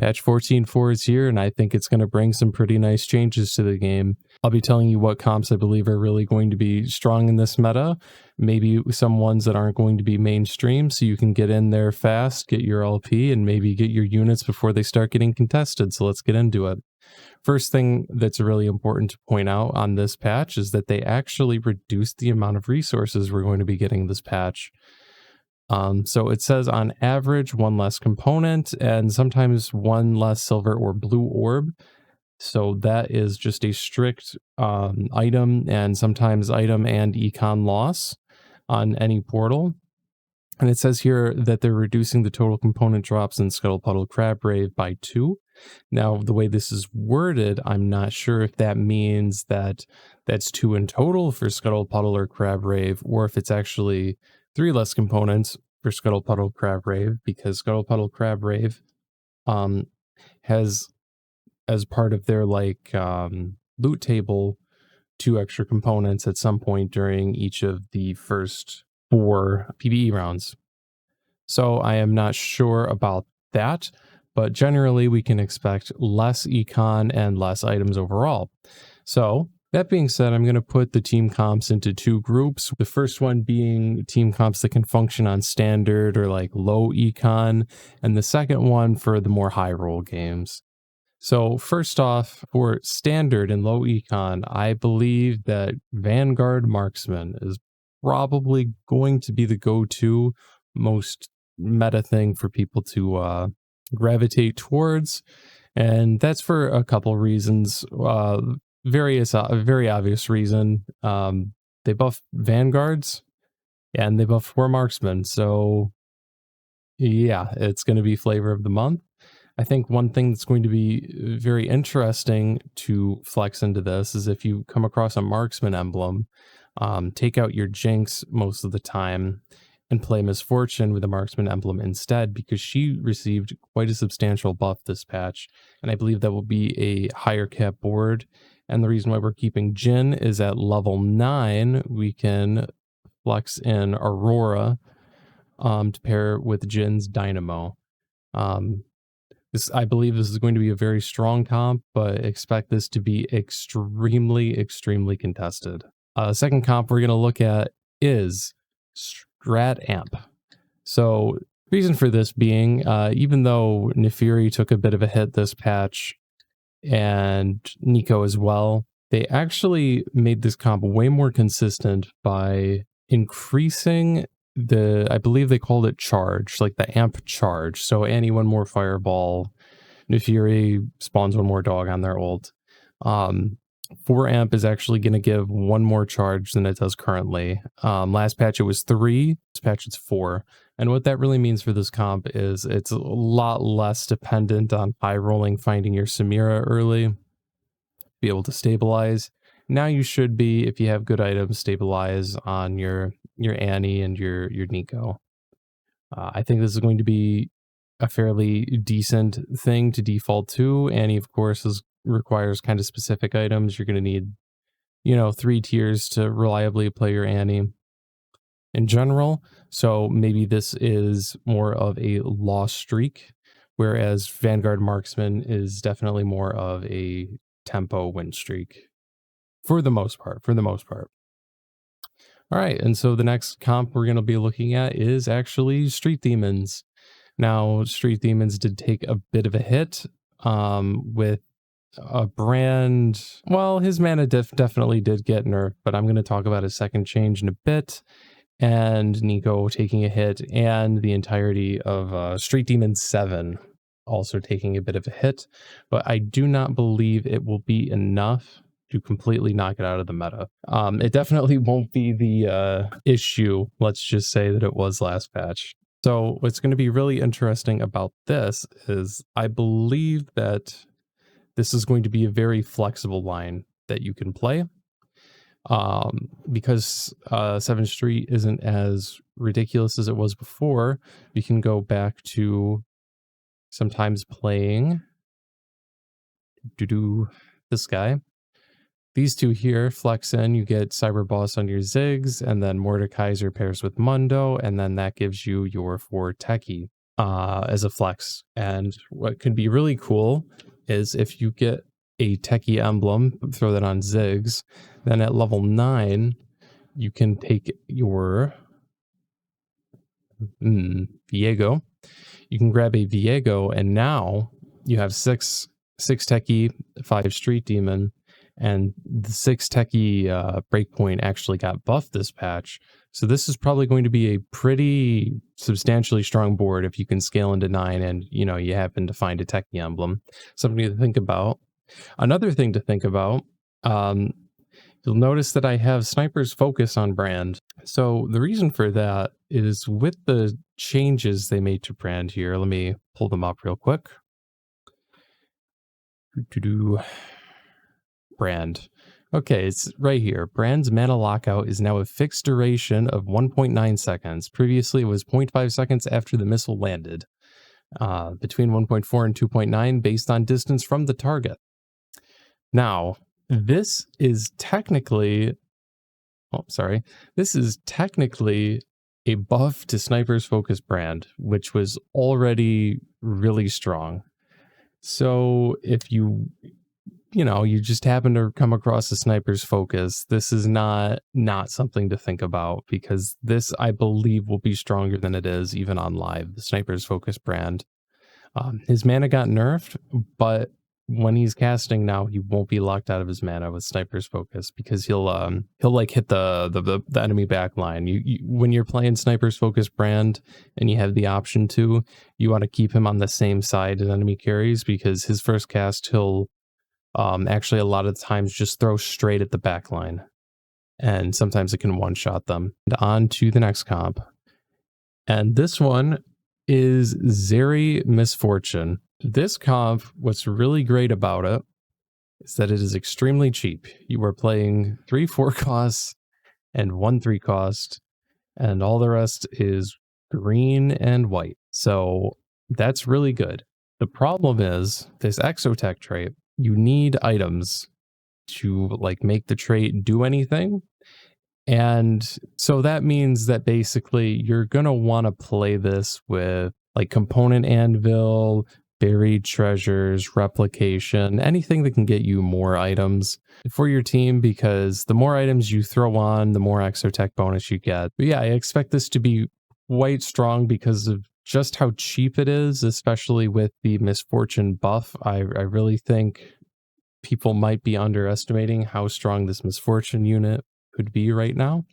Patch 14.4 is here, and I think it's going to bring some pretty nice changes to the game. I'll be telling you what comps I believe are really going to be strong in this meta, maybe some ones that aren't going to be mainstream, so you can get in there fast, get your LP, and maybe get your units before they start getting contested. So let's get into it. First thing that's really important to point out on this patch is that they actually reduced the amount of resources we're going to be getting this patch. So it says on average 1 less component and sometimes 1 less silver or blue orb. So that is just a strict item and sometimes item and econ loss on any portal. And it says here that they're reducing the total component drops in Scuttle Puddle Crab Rave by 2. Now, the way this is worded, I'm not sure if that means that that's 2 in total for Scuttle Puddle or Crab Rave, or if it's actually 3 less components for Scuttle Puddle Crab Rave, because Scuttle Puddle Crab Rave has, as part of their loot table, 2 extra components at some point during each of the first 4 PvE rounds. So I am not sure about that, but generally we can expect less econ and less items overall. So that being said, I'm going to put the team comps into 2 groups. The first one being team comps that can function on standard or like low econ, and the second one for the more high roll games. So first off, for standard and low econ, I believe that Vanguard Marksman is probably going to be the go-to most meta thing for people to gravitate towards. And that's for a couple reasons. Very obvious reason. They buff Vanguards and they buff 4 Marksmen. So yeah, it's going to be flavor of the month. I think one thing that's going to be very interesting to flex into this is if you come across a Marksman emblem, take out your Jinx most of the time and play Misfortune with a Marksman emblem instead, because she received quite a substantial buff this patch, and I believe that will be a higher cap board. And the reason why we're keeping Jhin is at level 9, we can flex in Aurora to pair with Jin's Dynamo. I believe this is going to be a very strong comp, but expect this to be extremely, extremely contested. Second comp we're going to look at is Strat Amp. So reason for this being, even though Nefiri took a bit of a hit this patch, and Nico as well, they actually made this comp way more consistent by increasing I believe they called it charge, like the amp charge. So Annie 1 more fireball, Nefiri spawns 1 more dog on their ult. 4 amp is actually going to give 1 more charge than it does currently. Last patch it was 3, this patch it's 4. And what that really means for this comp is it's a lot less dependent on high rolling, finding your Samira early, be able to stabilize. Now you should be, if you have good items, stabilize on your Annie and your Nico. I think this is going to be a fairly decent thing to default to. Annie, of course, requires kind of specific items. You're going to need, 3 tiers to reliably play your Annie in general. So maybe this is more of a lost streak, whereas Vanguard Marksman is definitely more of a tempo win streak. For the most part. All right, and so the next comp we're going to be looking at is actually Street Demons. Now, Street Demons did take a bit of a hit with a brand. Well, his mana definitely did get nerfed, but I'm going to talk about his second change in a bit, and Nico taking a hit, and the entirety of Street Demons 7 also taking a bit of a hit, but I do not believe it will be enough to completely knock it out of the meta. It definitely won't be the issue, let's just say, that it was last patch. So what's going to be really interesting about this is I believe that this is going to be a very flexible line that you can play. Because 7th Street isn't as ridiculous as it was before, you can go back to sometimes playing this guy. These 2 here flex in, you get Cyber Boss on your Ziggs, and then Mordekaiser pairs with Mundo, and then that gives you your 4 Techie. as a flex. And what could be really cool is if you get a techie emblem, throw that on Ziggs, then at level 9, you can take your Viego. You can grab a Viego, and now you have six techie, 5 street demon, and the 6 techie breakpoint actually got buffed this patch. So this is probably going to be a pretty substantially strong board if you can scale into 9 and you happen to find a techie emblem. Something to think about. Another thing to think about, you'll notice that I have Sniper's Focus on Brand. So the reason for that is with the changes they made to Brand here, let me pull them up real quick. Brand. Okay, it's right here. Brand's mana lockout is now a fixed duration of 1.9 seconds. Previously, it was 0.5 seconds after the missile landed. Between 1.4 and 2.9 based on distance from the target. Now, this is technically a buff to Sniper's Focus Brand, which was already really strong. So if you just happen to come across a Sniper's Focus, this is not something to think about, because this, I believe, will be stronger than it is even on live, the Sniper's Focus Brand. His mana got nerfed, but when he's casting now, he won't be locked out of his mana with Sniper's Focus, because he'll like hit the enemy backline. You when you're playing Sniper's Focus Brand and you have the option to, you want to keep him on the same side as enemy carries, because his first cast he'll actually a lot of times just throw straight at the backline, and sometimes it can one shot them. And on to the next comp, and this one is Zeri Misfortune. This comp, what's really great about it is that it is extremely cheap. You are playing 3 4 costs and 1 3 cost, and all the rest is green and white. So that's really good. The problem is this Exotech trait, you need items to like make the trait do anything. And so that means that basically you're going to want to play this with like component anvil, buried treasures, replication, anything that can get you more items for your team, because the more items you throw on, the more Exotech bonus you get. But yeah, I expect this to be quite strong because of just how cheap it is, especially with the Misfortune buff. I really think people might be underestimating how strong this Misfortune unit could be right now.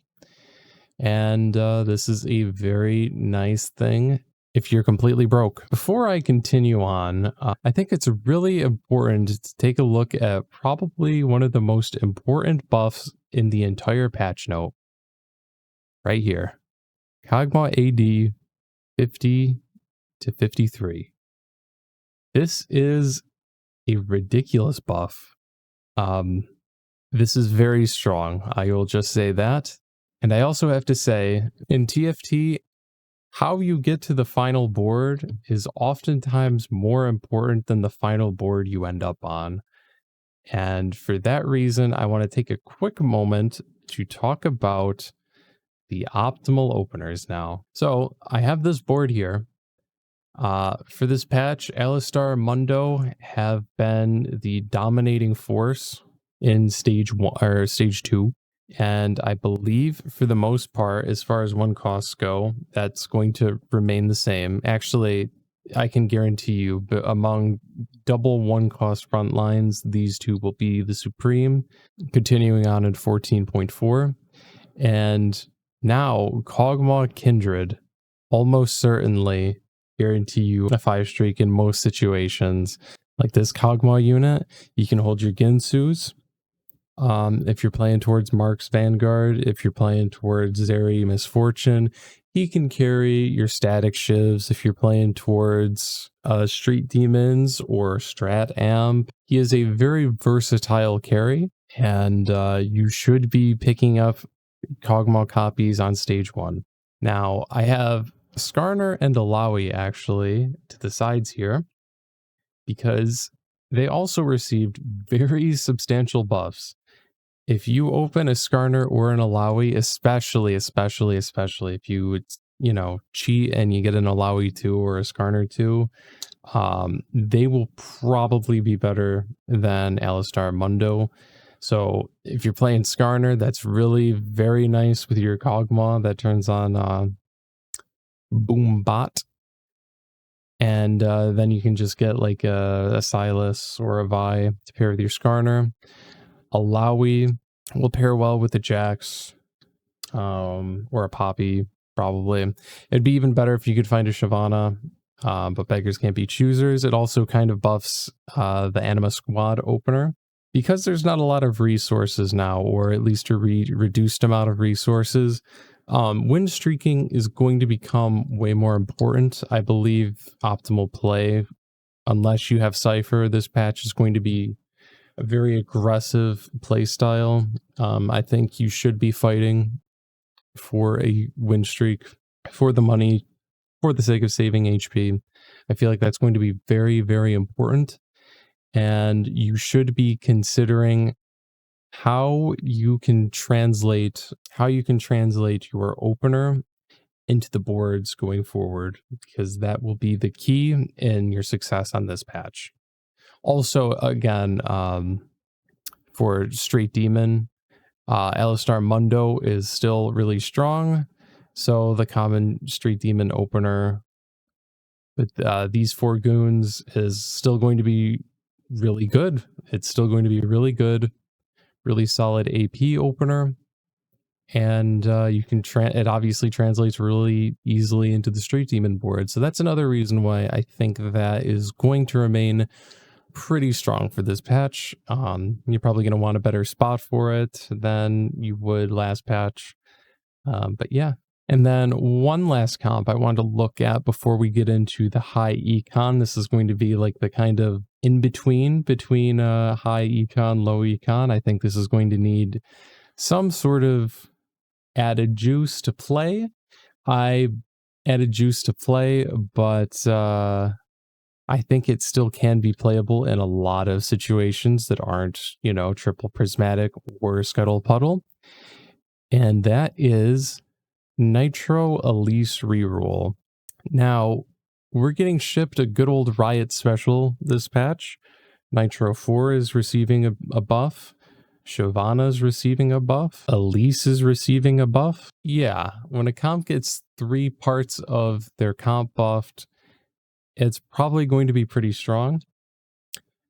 And this is a very nice thing if you're completely broke. Before I continue on, I think it's really important to take a look at probably one of the most important buffs in the entire patch note. Right here. Kog'Maw AD 50 to 53. This is a ridiculous buff. This is very strong. I will just say that. And I also have to say, in TFT, how you get to the final board is oftentimes more important than the final board you end up on. And for that reason, I want to take a quick moment to talk about the optimal openers now. So I have this board here. For this patch, Alistar Mundo have been the dominating force in stage 1 or stage 2. And I believe for the most part, as far as 1 costs go, that's going to remain the same. Actually, I can guarantee you, but among double 1 cost front lines, these two will be the supreme, continuing on in 14.4. And now Kog'Maw Kindred almost certainly guarantee you a 5 streak in most situations. Like this Kog'Maw unit, you can hold your Ginsus. If you're playing towards Mark's Vanguard, if you're playing towards Zeri Misfortune, he can carry your static shivs. If you're playing towards Street Demons or Strat Amp, he is a very versatile carry, and you should be picking up Kog'Maw copies on stage 1. Now, I have Skarner and Alawi actually to the sides here, because they also received very substantial buffs. If you open a Skarner or an Alawi, especially if you cheat and you get an Alawi 2 or a Skarner 2, they will probably be better than Alistar Mundo. So if you're playing Skarner, that's really very nice with your Kog'Maw that turns on Boom Bot. And then you can just get like a Silas or a Vi to pair with your Skarner. Alawi will pair well with the Jax, or a Poppy, probably. It'd be even better if you could find a Shyvana, but beggars can't be choosers. It also kind of buffs the Anima Squad opener. Because there's not a lot of resources now, or at least a reduced amount of resources, win streaking is going to become way more important. I believe optimal play, unless you have Cypher, this patch is going to be a very aggressive play style. I think you should be fighting for a win streak, for the money, for the sake of saving HP. I feel like that's going to be very, very important. And you should be considering how you can translate your opener into the boards going forward, because that will be the key in your success on this patch. Also, again, for straight demon, Alistar Mundo is still really strong, so the common straight demon opener with these 4 goons is still going to be really good. It's still going to be really good, really solid AP opener, and you can it obviously translates really easily into the straight demon board. So that's another reason why I think that is going to remain pretty strong for this patch. You're probably going to want a better spot for it than you would last patch. But yeah. And then one last comp I wanted to look at before we get into the high econ. This is going to be like the kind of in between high econ, low econ. I think this is going to need some sort of added juice to play. I added juice to play, but I think it still can be playable in a lot of situations that aren't, triple prismatic or scuttle puddle. And that is Nitro Elise reroll. Now, we're getting shipped a good old Riot special this patch. Nitro 4 is receiving a buff. Shyvana's receiving a buff. Elise is receiving a buff. Yeah, when a comp gets 3 parts of their comp buffed, it's probably going to be pretty strong.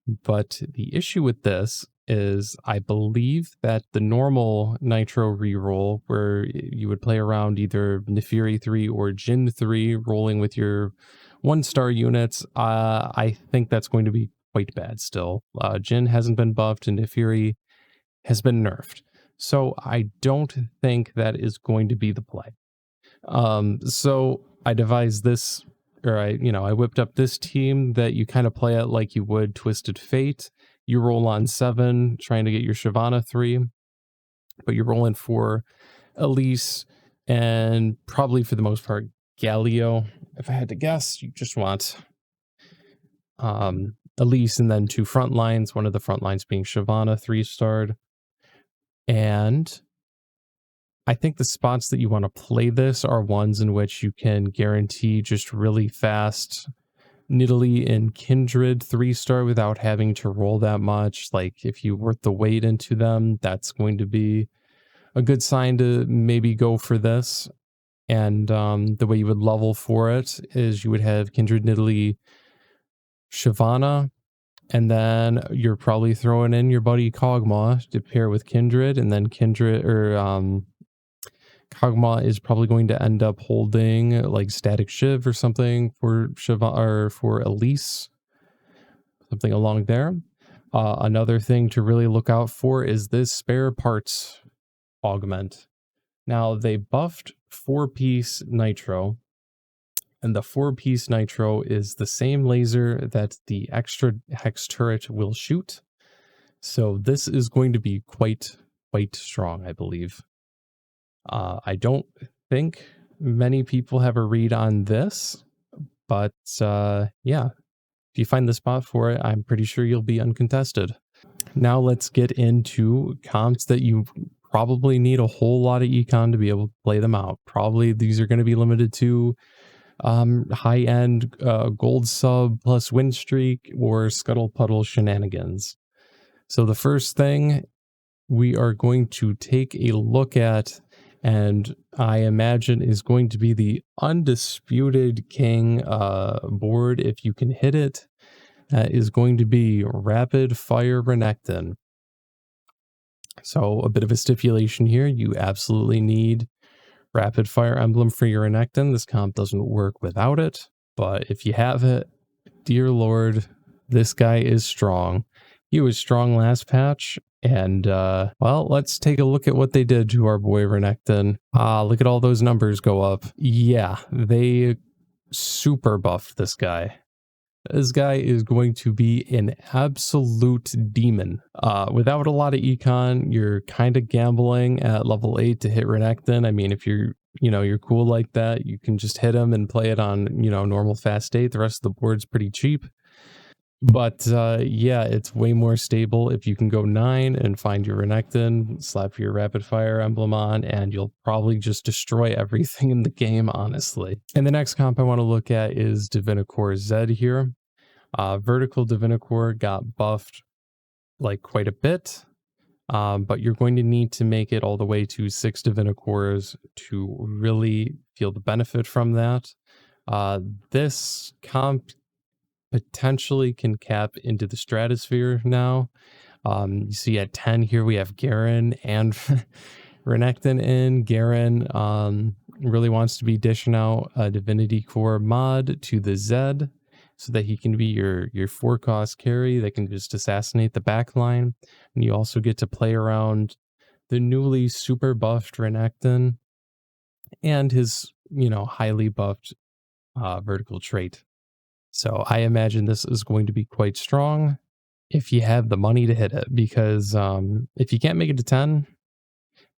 But the issue with this is I believe that the normal Nitro reroll, where you would play around either Nefiri 3 or Jin 3, rolling with your 1-star units, I think that's going to be quite bad still. Jin hasn't been buffed and Nefiri has been nerfed. So I don't think that is going to be the play. So I devised this, or I whipped up this team that you kind of play it like you would Twisted Fate. You roll on 7, trying to get your Shyvana 3, but you're rolling for Elise and probably for the most part Galio. If I had to guess, you just want Elise and then 2 front lines, one of the front lines being Shyvana 3-starred. And I think the spots that you want to play this are ones in which you can guarantee just really fast Nidalee and Kindred 3-star without having to roll that much. Like if you worth the weight into them, that's going to be a good sign to maybe go for this. And the way you would level for it is you would have Kindred, Nidalee, Shyvana, and then you're probably throwing in your buddy Kog'Maw to pair with Kindred, and then Kindred or Kog'Maw is probably going to end up holding like Static Shiv or something for Shyvana or for Elise, something along there. Another thing to really look out for is this spare parts augment. Now they buffed 4-piece Nitro, and the 4-piece Nitro is the same laser that the extra Hex turret will shoot. So this is going to be quite strong, I believe. I don't think many people have a read on this, but yeah, if you find the spot for it, I'm pretty sure you'll be uncontested. Now let's get into comps that you probably need a whole lot of econ to be able to play them out. Probably these are going to be limited to high end gold sub plus win streak or scuttle puddle shenanigans. So the first thing we are going to take a look at, and I imagine is going to be the undisputed king board if you can hit it, is going to be rapid fire Renekton. So a bit of a stipulation here, you absolutely need rapid fire emblem for your Renekton. This comp doesn't work without it, but if you have it, dear lord, this guy is strong. He was strong last patch, and well, let's take a look at what they did to our boy Renekton. Look at all those numbers go up. Yeah, they super buffed this guy. This guy is going to be an absolute demon. Without a lot of econ, you're kind of gambling at level 8 to hit Renekton. I mean, if you're cool like that, you can just hit him and play it on, normal fast state. The rest of the board's pretty cheap. But yeah, it's way more stable if you can go 9 and find your Renekton, slap your rapid fire emblem on, and you'll probably just destroy everything in the game, honestly. And the next comp I want to look at is Divinicore Z here. Vertical Divinicore got buffed like quite a bit, but you're going to need to make it all the way to 6 Divinicores to really feel the benefit from that. This comp potentially can cap into the stratosphere now. You see at 10 here we have Garen and Renekton in. Garen really wants to be dishing out a Divinity Core mod to the Z so that he can be your 4-cost carry that can just assassinate the backline. And you also get to play around the newly super buffed Renekton and his, highly buffed vertical trait. So I imagine this is going to be quite strong if you have the money to hit it, because if you can't make it to 10,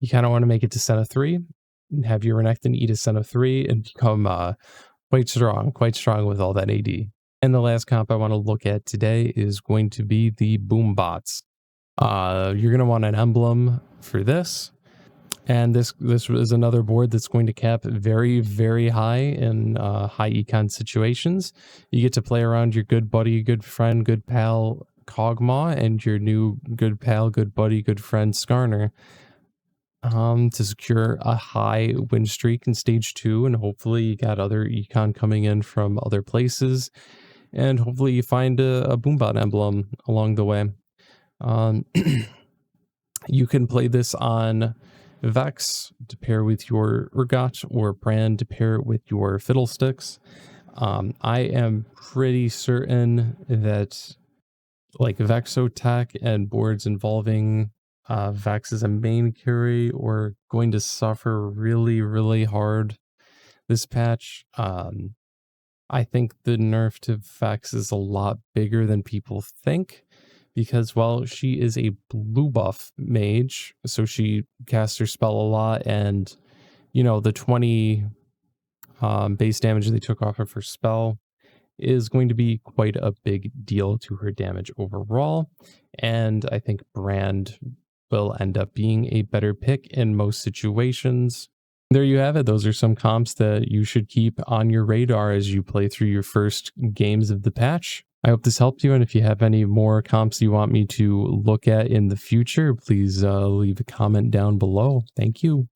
you kind of want to make it to Senna 3, and have your Renekton eat a Senna 3 and become quite strong with all that AD. And the last comp I want to look at today is going to be the Boombots. You're going to want an emblem for this. And this is another board that's going to cap very, very high in high econ situations. You get to play around your good buddy, good friend, good pal Kog'Maw and your new good pal, good buddy, good friend Skarner to secure a high win streak in stage 2. And hopefully you got other econ coming in from other places. And hopefully you find a Boombot emblem along the way. You can play this on Vex to pair with your Urgot, or Brand to pair with your Fiddlesticks. I am pretty certain that like Vexotech and boards involving Vex as a main carry are going to suffer really, really hard this patch. I think the nerf to Vex is a lot bigger than people think, because while she is a blue buff mage, so she casts her spell a lot, and the 20 base damage they took off of her spell is going to be quite a big deal to her damage overall, and I think Brand will end up being a better pick in most situations. There you have it. Those are some comps that you should keep on your radar as you play through your first games of the patch. I hope this helped you, and if you have any more comps you want me to look at in the future, please leave a comment down below. Thank you.